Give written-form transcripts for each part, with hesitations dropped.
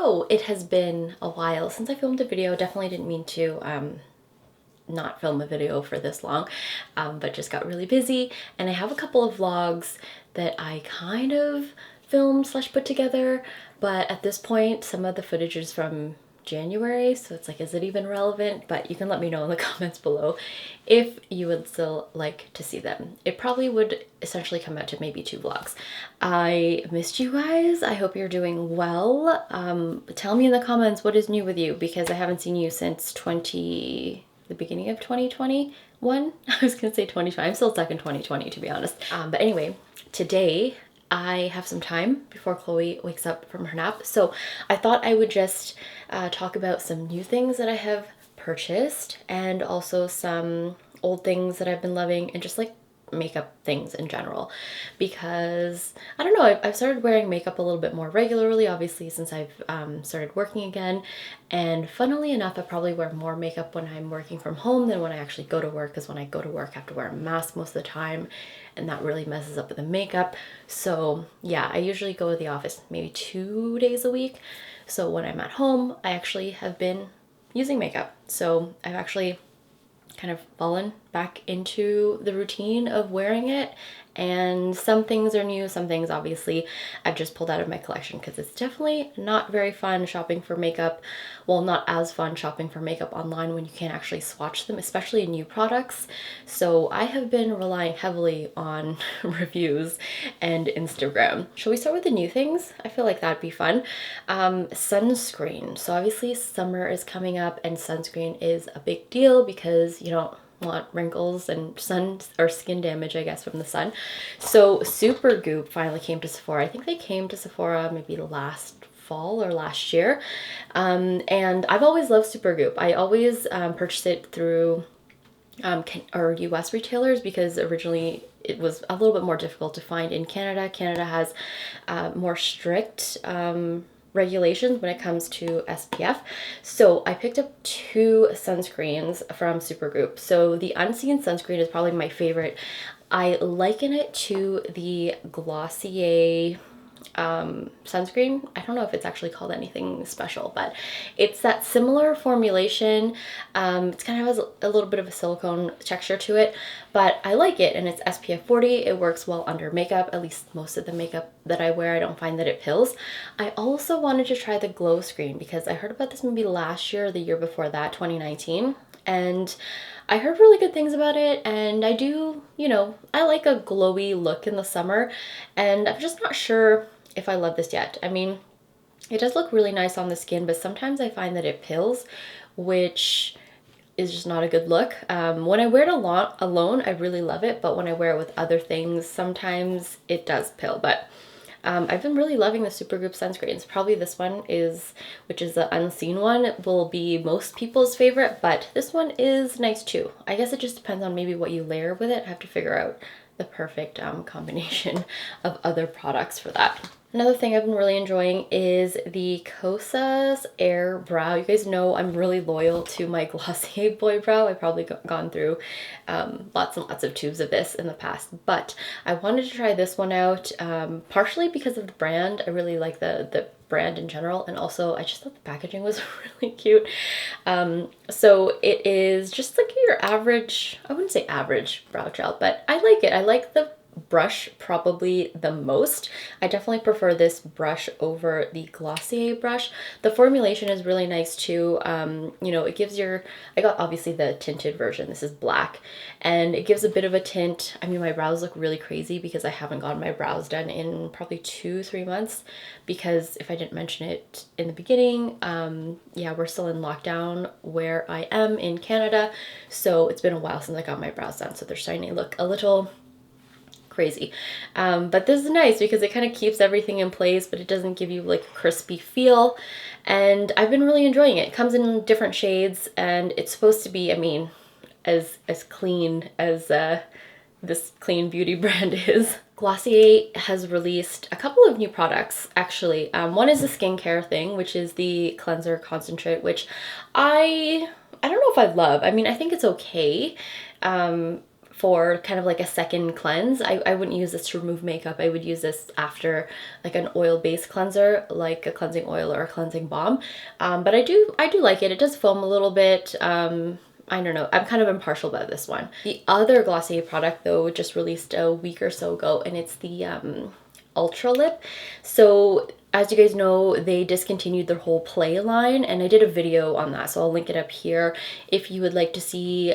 So it has been a while since I filmed a video. Definitely didn't mean to not film a video for this long, but just got really busy, and I have a couple of vlogs that I kind of filmed slash put together, but at this point some of the footage is from January, so it's like, is it even relevant? But you can let me know in the comments below if you would still like to see them. It probably would essentially come out to maybe 2 vlogs. I missed you guys. I hope you're doing well. Tell me in the comments what is new with you, because I haven't seen you since the beginning of 2021. I was gonna say 2020. I'm still stuck in 2020 to be honest. But anyway, today I have some time before Chloe wakes up from her nap, so I thought I would just talk about some new things that I have purchased and also some old things that I've been loving, and just like makeup things in general, because I don't know, I've started wearing makeup a little bit more regularly, obviously, since I've started working again. And funnily enough, I probably wear more makeup when I'm working from home than when I actually go to work, because when I go to work I have to wear a mask most of the time, and that really messes up with the makeup. So yeah, I usually go to the office maybe 2 days a week. So when I'm at home, I actually have been using makeup. So I've actually kind of fallen back into the routine of wearing it, and some things are new, some things obviously I've just pulled out of my collection, because it's definitely not very fun shopping for makeup. Well, not as fun shopping for makeup online when you can't actually swatch them, especially new products. So I have been relying heavily on reviews and Instagram. Shall we start with the new things? I feel like that'd be fun. Sunscreen. So obviously summer is coming up, and sunscreen is a big deal because you don't want wrinkles and sun or skin damage, I guess, from the sun. So Supergoop finally came to Sephora. I think they came to Sephora maybe last fall or last year, and I've always loved Supergoop. I always purchased it through or US retailers, because originally it was a little bit more difficult to find in Canada. Canada has more strict regulations when it comes to SPF. So I picked up 2 sunscreens from Supergoop. So the Unseen sunscreen is probably my favorite. I liken it to the Glossier sunscreen. I don't know if it's actually called anything special, but it's that similar formulation. It's kind of has a little bit of a silicone texture to it, but I like it, and it's SPF 40. It works well under makeup, at least most of the makeup that I wear. I don't find that it pills. I also wanted to try the Glowscreen because I heard about this maybe last year or the year before that, 2019, and I heard really good things about it, and I do, you know, I like a glowy look in the summer, and I'm just not sure if I love this yet. I mean, it does look really nice on the skin, but sometimes I find that it pills, which is just not a good look. When I wear it alone, I really love it, but when I wear it with other things, sometimes it does pill. But I've been really loving the Supergoop sunscreens. Probably this one is, which is the Unseen one, will be most people's favorite, but this one is nice too. I guess it just depends on maybe what you layer with it. I have to figure out the perfect combination of other products for that. Another thing I've been really enjoying is the Kosas Airbrow. You guys know I'm really loyal to my Glossier Boy Brow. I've probably gone through lots and lots of tubes of this in the past, but I wanted to try this one out, partially because of the brand. I really like the brand in general, and also I just thought the packaging was really cute. So it is just like your average, I wouldn't say average brow gel, but I like it. I like the brush probably the most. I definitely prefer this brush over the Glossier brush. The formulation is really nice too. You know, it gives your, I got obviously the tinted version. This is black, and it gives a bit of a tint. I mean, my brows look really crazy because I haven't gotten my brows done in probably 2-3 months, because if I didn't mention it in the beginning, yeah, we're still in lockdown where I am in Canada, so it's been a while since I got my brows done, so they're starting to look a little crazy. But this is nice because it kind of keeps everything in place, but it doesn't give you like a crispy feel, and I've been really enjoying it. It comes in different shades, and it's supposed to be, I mean, as clean as this clean beauty brand is. Glossier has released a couple of new products actually. One is a skincare thing, which is the cleanser concentrate, which I don't know if I love. I mean, I think it's okay. for kind of like a second cleanse. I wouldn't use this to remove makeup. I would use this after like an oil-based cleanser, like a cleansing oil or a cleansing balm. But I do like it. It does foam a little bit. I don't know. I'm kind of impartial about this one. The other Glossier product though just released a week or so ago, and it's the Ultralip. So as you guys know, they discontinued their whole Play line, and I did a video on that, so I'll link it up here if you would like to see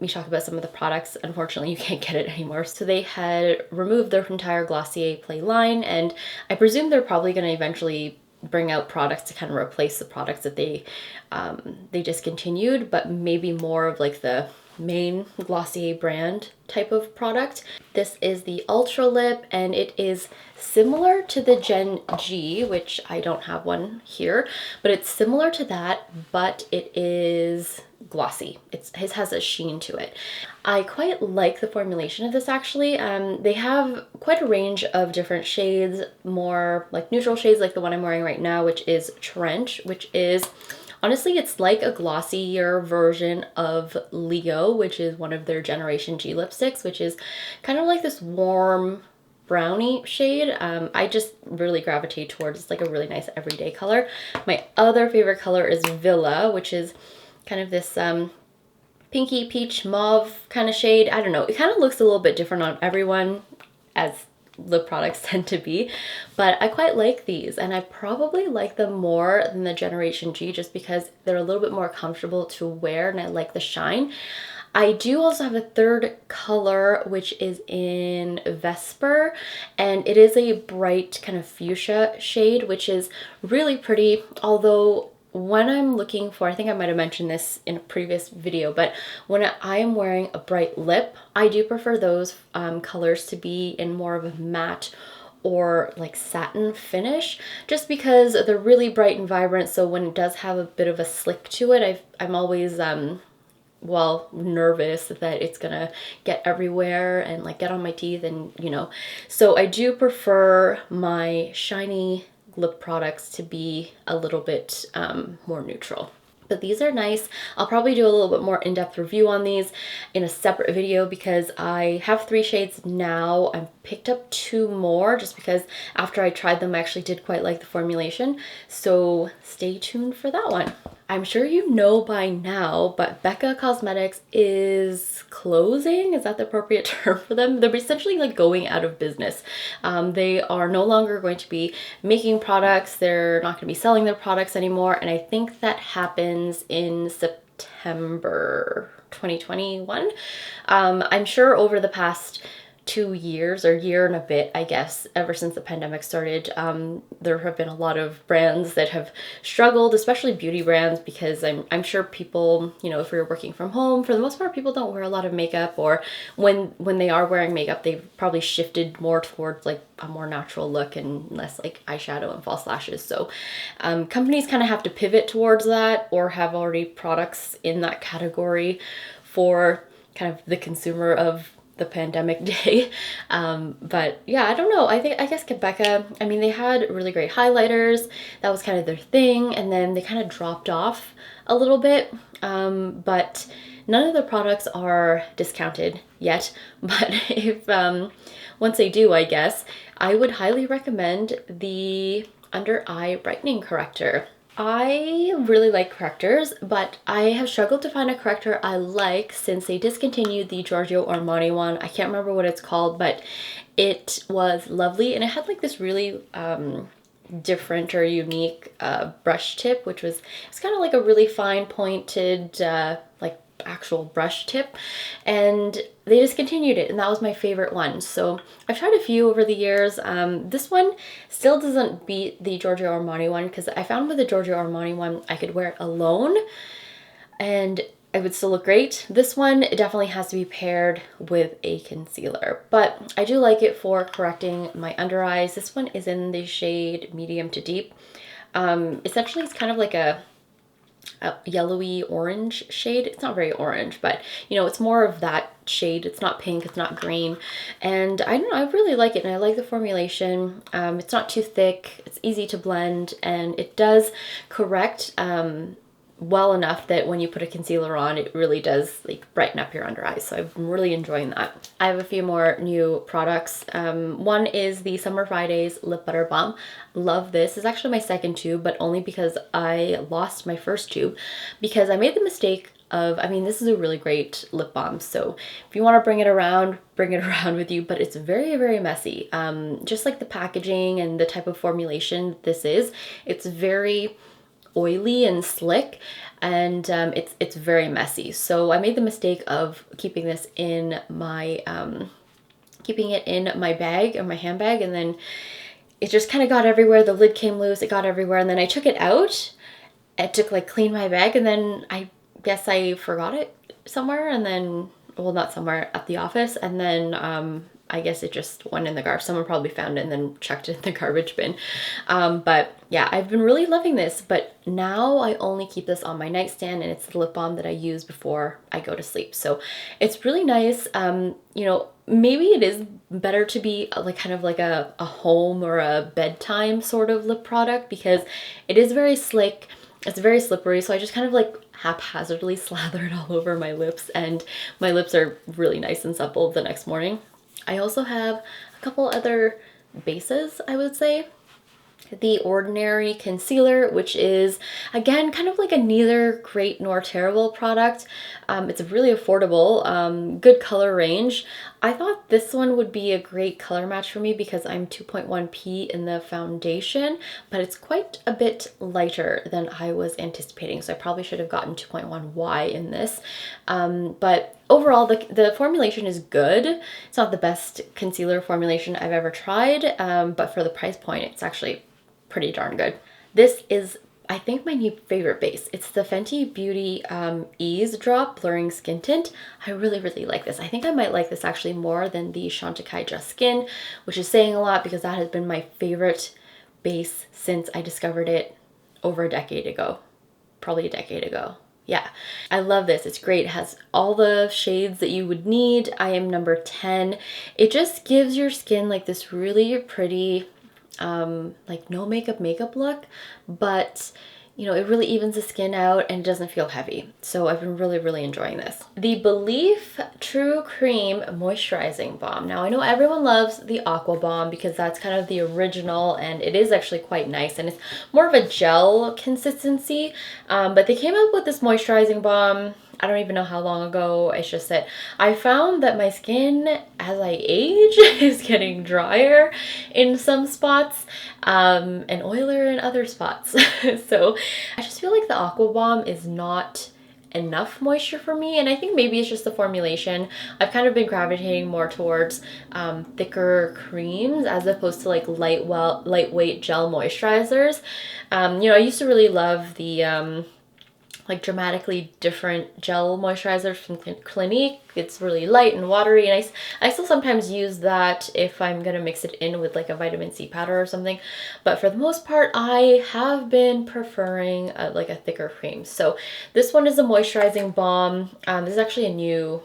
me talk about some of the products. Unfortunately, you can't get it anymore. So they had removed their entire Glossier Play line, and I presume they're probably going to eventually bring out products to kind of replace the products that they discontinued, but maybe more of like the main Glossier brand type of product. This is the Ultralip, and it is similar to the Gen G, which I don't have one here, but it's similar to that, but it is glossy. It has a sheen to it. I quite like the formulation of this actually. They have quite a range of different shades, more like neutral shades like the one I'm wearing right now, which is Trench, which is honestly, it's like a glossier version of Leo, which is one of their Generation G lipsticks, which is kind of like this warm brownie shade. I just really gravitate towards, it's like a really nice everyday color. My other favorite color is Villa, which is kind of this pinky peach mauve kind of shade. I don't know. It kind of looks a little bit different on everyone, as lip products tend to be, but I quite like these, and I probably like them more than the Generation G just because they're a little bit more comfortable to wear, and I like the shine. I do also have a third color, which is in Vesper, and it is a bright kind of fuchsia shade, which is really pretty, although when I'm looking for, I think I might have mentioned this in a previous video, but when I am wearing a bright lip, I do prefer those colors to be in more of a matte or like satin finish, just because they're really bright and vibrant. So when it does have a bit of a slick to it, I'm always well, nervous that it's gonna get everywhere and like get on my teeth, and you know, so I do prefer my shiny lip products to be a little bit more neutral. But these are nice. I'll probably do a little bit more in-depth review on these in a separate video because I have 3 shades now. I picked up 2 more just because after I tried them, I actually did quite like the formulation. So stay tuned for that one. I'm sure you know by now, but Becca Cosmetics is closing. Is that the appropriate term for them? They're essentially like going out of business. They are no longer going to be making products. They're not going to be selling their products anymore. And I think that happens in September 2021. I'm sure over the past 2 years or year and a bit, I guess, ever since the pandemic started, there have been a lot of brands that have struggled, especially beauty brands, because I'm sure people, you know, if we're working from home, for the most part, people don't wear a lot of makeup, or when they are wearing makeup, they've probably shifted more towards like a more natural look and less like eyeshadow and false lashes. So companies kind of have to pivot towards that, or have already products in that category for kind of the consumer of the pandemic day. But yeah, I don't know. I guess Becca, I mean, they had really great highlighters. That was kind of their thing. And then they kind of dropped off a little bit. But none of the products are discounted yet. But if, once they do, I guess, I would highly recommend the Under Eye Brightening Corrector. I really like correctors, but I have struggled to find a corrector I like since they discontinued the Giorgio Armani one. I can't remember what it's called, but it was lovely, and it had like this really different or unique brush tip, which was, it's kind of like a really fine pointed like actual brush tip, and they discontinued it, and that was my favorite one. So I've tried a few over the years. This one still doesn't beat the Giorgio Armani one, because I found with the Giorgio Armani one I could wear it alone and it would still look great. This one, it definitely has to be paired with a concealer, but I do like it for correcting my under eyes. This one is in the shade medium to deep. Essentially it's kind of like a yellowy orange shade. It's not very orange, but you know, it's more of that shade. It's not pink, it's not green, and I don't know, I really like it, and I like the formulation. It's not too thick, it's easy to blend, and it does correct well enough that when you put a concealer on, it really does like brighten up your under eyes. So I've been really enjoying that. I have a few more new products. One is the Summer Fridays Lip Butter Balm. Love this. It's actually my second tube, but only because I lost my first tube because I made the mistake of, I mean, this is a really great lip balm. So if you want to bring it around with you, but it's very, very messy. Just like the packaging and the type of formulation this is, it's very oily and slick, and it's very messy. So I made the mistake of keeping this in my keeping it in my bag or my handbag, and then it just kind of got everywhere. The lid came loose, it got everywhere, and then I took it out to like clean my bag, and then I guess I forgot it somewhere, and then, well, not somewhere, at the office, and then I guess it just went in the garbage. Someone probably found it and then chucked it in the garbage bin. But yeah, I've been really loving this, but now I only keep this on my nightstand, and it's the lip balm that I use before I go to sleep. So it's really nice. You know, maybe it is better to be like kind of like a home or a bedtime sort of lip product, because it is very slick. It's very slippery, so I just kind of like haphazardly slather it all over my lips, and my lips are really nice and supple the next morning. I also have a couple other bases, I would say. The Ordinary Concealer, which is, again, kind of like a neither great nor terrible product. It's really affordable, good color range. I thought this one would be a great color match for me because I'm 2.1p in the foundation, but it's quite a bit lighter than I was anticipating, so I probably should have gotten 2.1y in this. But overall, the formulation is good. It's not the best concealer formulation I've ever tried, but for the price point, it's actually pretty darn good. This is, I think, my new favorite base. It's the Fenty Beauty Ease Drop Blurring Skin Tint. I really, really like this. I think I might like this actually more than the Chantecaille Just Skin, which is saying a lot because that has been my favorite base since I discovered it over a decade ago. Probably a decade ago. Yeah, I love this. It's great. It has all the shades that you would need. I am number 10. It just gives your skin like this really pretty, like no makeup look, but you know, it really evens the skin out and it doesn't feel heavy. So I've been really, really enjoying this. The Belif True Cream Moisturizing Balm. Now I know everyone loves the Aqua Balm because that's kind of the original, and it is actually quite nice, and it's more of a gel consistency, but they came up with this moisturizing balm, I don't even know how long ago. It's just that I found that my skin, as I age, is getting drier in some spots, and oilier in other spots. So I just feel like the Aqua Balm is not enough moisture for me, and I think maybe it's just the formulation. I've kind of been gravitating more towards thicker creams as opposed to like lightweight gel moisturizers. You know, I used to really love the like dramatically different gel moisturizers from Clinique. It's really light and watery, and I still sometimes use that if I'm gonna mix it in with like a vitamin C powder or something. But for the most part, I have been preferring like a thicker cream. So this one is a moisturizing balm. This is actually a new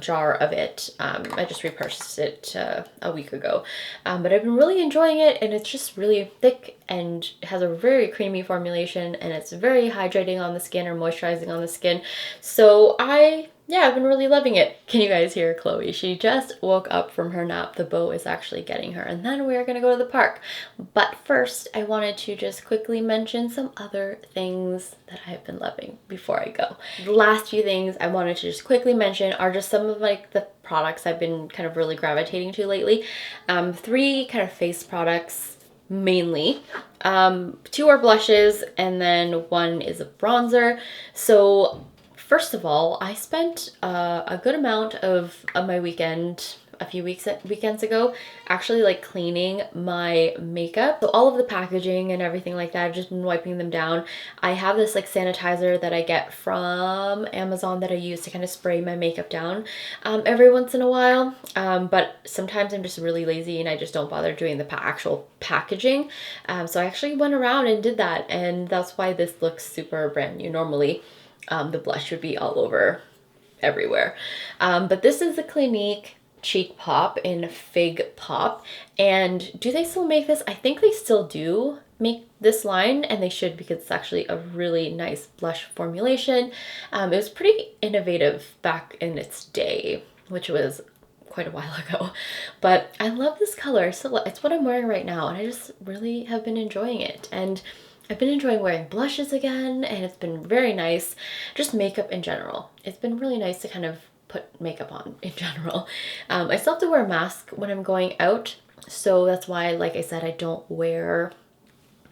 jar of it. I just repurchased it a week ago, but I've been really enjoying it, and it's just really thick and has a very creamy formulation, and it's very hydrating on the skin or moisturizing on the skin. So I've been really loving it. Can you guys hear Chloe? She just woke up from her nap. The beau is actually getting her, and then we're gonna go to the park. But first, I wanted to just quickly mention some other things that I've been loving before I go. The last few things I wanted to just quickly mention are just some of like the products I've been kind of really gravitating to lately. 3 kind of face products mainly. 2 are blushes, and then 1 is a bronzer. So first of all, I spent a good amount of my weekend a few weekends ago actually like cleaning my makeup. So all of the packaging and everything like that, I've just been wiping them down. I have this like sanitizer that I get from Amazon that I use to kind of spray my makeup down every once in a while, but sometimes I'm just really lazy and I just don't bother doing the actual packaging. So I actually went around and did that, and that's why this looks super brand new. Normally the blush would be all over everywhere, but this is the Clinique Cheek Pop in Fig Pop. And do they still make this? I think they still do. make this line, and they should because it's actually a really nice blush formulation. It was pretty innovative back in its day, which was quite a while ago, but I love this color. So it's what I'm wearing right now, and I just really have been enjoying it. And I've been enjoying wearing blushes again, and it's been very nice. Just makeup in general. It's been really nice to kind of put makeup on in general. I still have to wear a mask when I'm going out, so that's why, like I said, I don't wear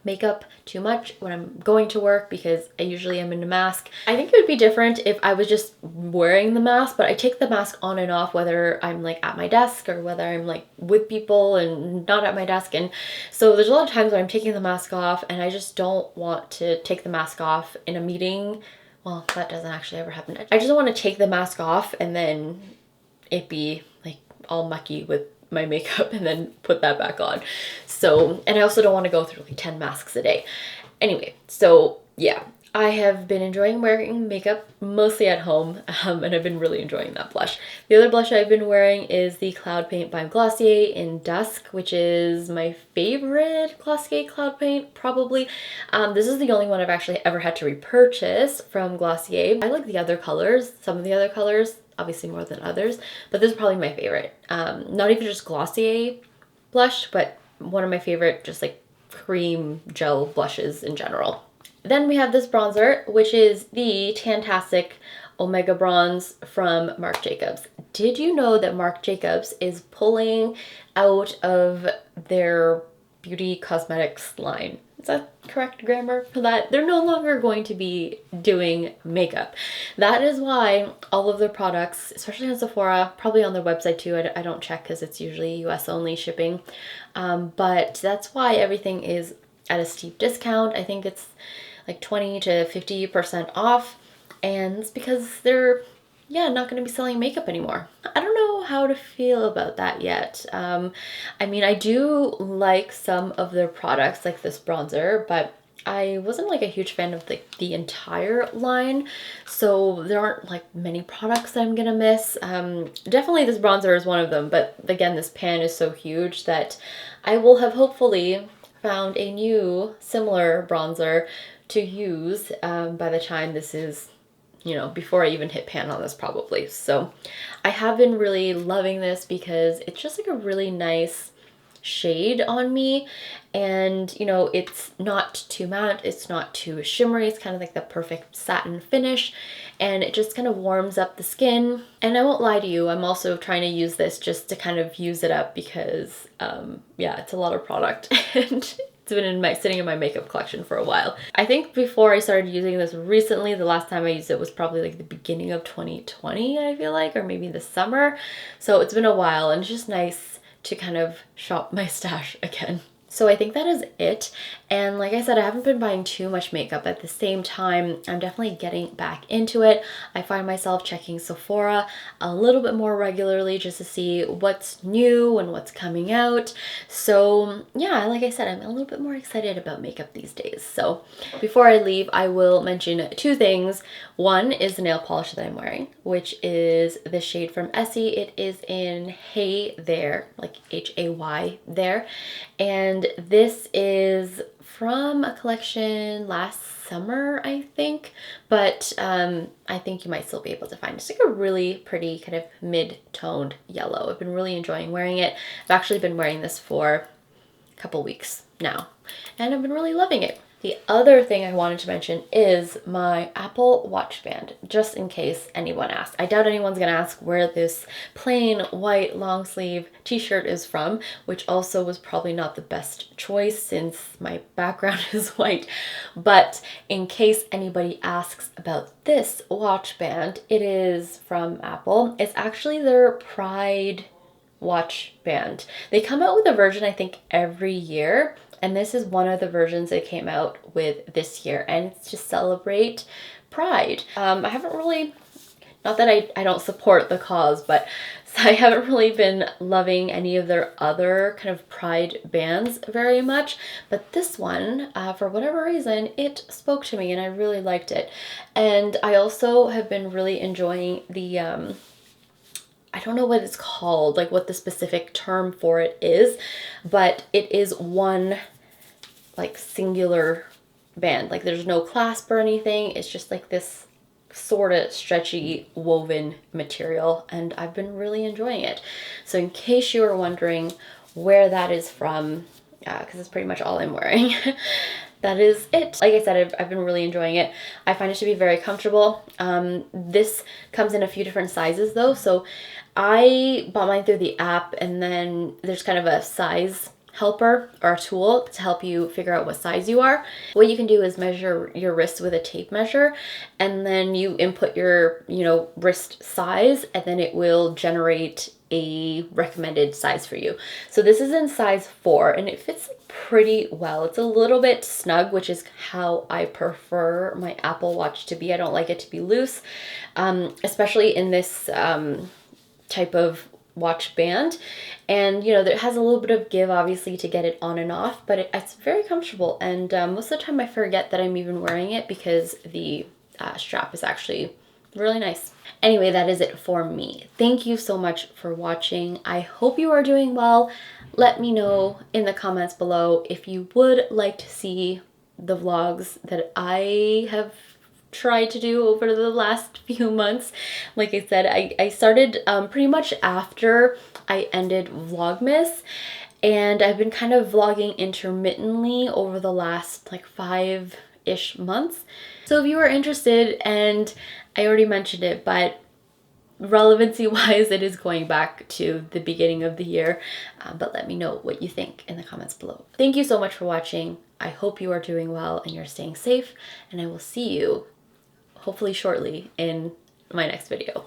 makeup too much when I'm going to work because I usually am in a mask. I think it would be different if I was just wearing the mask, but I take the mask on and off whether I'm like at my desk or whether I'm like with people and not at my desk. And so there's a lot of times when I'm taking the mask off and I just don't want to take the mask off in a meeting. Well, that doesn't actually ever happen. I just don't want to take the mask off and then it be like all mucky with my makeup and then put that back on. So, and I also don't want to go through like 10 masks a day. Anyway, so yeah, I have been enjoying wearing makeup mostly at home, and I've been really enjoying that blush. The other blush I've been wearing is the Cloud Paint by Glossier in Dusk, which is my favorite Glossier Cloud Paint, probably. This is the only one I've actually ever had to repurchase from Glossier. I like the other colors, some of the other colors, obviously more than others, but this is probably my favorite. Not even just Glossier blush, but one of my favorite just like cream gel blushes in general. Then we have this bronzer, which is the Tan-Tastic Omega Bronze from Marc Jacobs. Did you know that Marc Jacobs is pulling out of their beauty cosmetics line? Is that correct grammar for that? They're no longer going to be doing makeup. That is why all of their products, especially on Sephora, probably on their website too, I don't check because it's usually US only shipping, but that's why everything is at a steep discount. I think it's like 20 to 50% off, and it's because they're not going to be selling makeup anymore. I don't know how to feel about that yet. I mean, I do like some of their products, like this bronzer, but I wasn't like a huge fan of the entire line, so there aren't like many products that I'm gonna miss. Definitely this bronzer is one of them, but again, this pan is so huge that I will have hopefully found a new similar bronzer to use by the time this is, you know, before I even hit pan on this probably. So I have been really loving this because it's just like a really nice shade on me, and you know, it's not too matte, it's not too shimmery, it's kind of like the perfect satin finish, and it just kind of warms up the skin. And I won't lie to you, I'm also trying to use this just to kind of use it up because yeah, it's a lot of product and it's been sitting in my makeup collection for a while. I think before I started using this recently, the last time I used it was probably like the beginning of 2020, I feel like, or maybe the summer. So it's been a while, and it's just nice to kind of shop my stash again. So I think that is it. And like I said, I haven't been buying too much makeup. At the same time, I'm definitely getting back into it. I find myself checking Sephora a little bit more regularly just to see what's new and what's coming out. So yeah, like I said, I'm a little bit more excited about makeup these days. So before I leave, I will mention two things. One is the nail polish that I'm wearing, which is the shade from Essie. It is in Hey There, like Hay there. And this is from a collection last summer, I think, but I think you might still be able to find it. It's like a really pretty kind of mid-toned yellow. I've been really enjoying wearing it. I've actually been wearing this for a couple weeks now, and I've been really loving it. The other thing I wanted to mention is my Apple Watch band, just in case anyone asks. I doubt anyone's gonna ask where this plain white long sleeve t-shirt is from, which also was probably not the best choice since my background is white. But in case anybody asks about this watch band, it is from Apple. It's actually their Pride watch band. They come out with a version, I think, every year. And this is one of the versions they came out with this year, and it's to celebrate Pride. I haven't really, not that I don't support the cause, but I haven't really been loving any of their other kind of Pride bands very much. But this one, for whatever reason, it spoke to me and I really liked it. And I also have been really enjoying the, I don't know what it's called, like what the specific term for it is, but it is one like singular band. Like there's no clasp or anything. It's just like this sort of stretchy woven material, and I've been really enjoying it. So in case you were wondering where that is from, because it's pretty much all I'm wearing, that is it. Like I said, I've been really enjoying it. I find it to be very comfortable. This comes in a few different sizes though, so I bought mine through the app, and then there's kind of a size helper or a tool to help you figure out what size you are. What you can do is measure your wrist with a tape measure, and then you input your, wrist size, and then it will generate a recommended size for you. So this is in size 4, and it fits pretty well. It's a little bit snug, which is how I prefer my Apple Watch to be. I don't like it to be loose, especially in this type of watch band. And it has a little bit of give obviously to get it on and off, but it's very comfortable, and most of the time I forget that I'm even wearing it because the strap is actually really nice. Anyway, that is it for me. Thank you so much for watching. I hope you are doing well. Let me know in the comments below if you would like to see the vlogs that I have tried to do over the last few months. Like I said, I started pretty much after I ended Vlogmas, and I've been kind of vlogging intermittently over the last like 5-ish months. So if you are interested, and I already mentioned it, but relevancy wise it is going back to the beginning of the year, but let me know what you think in the comments below. Thank you so much for watching. I hope you are doing well and you're staying safe, and I will see you hopefully shortly in my next video.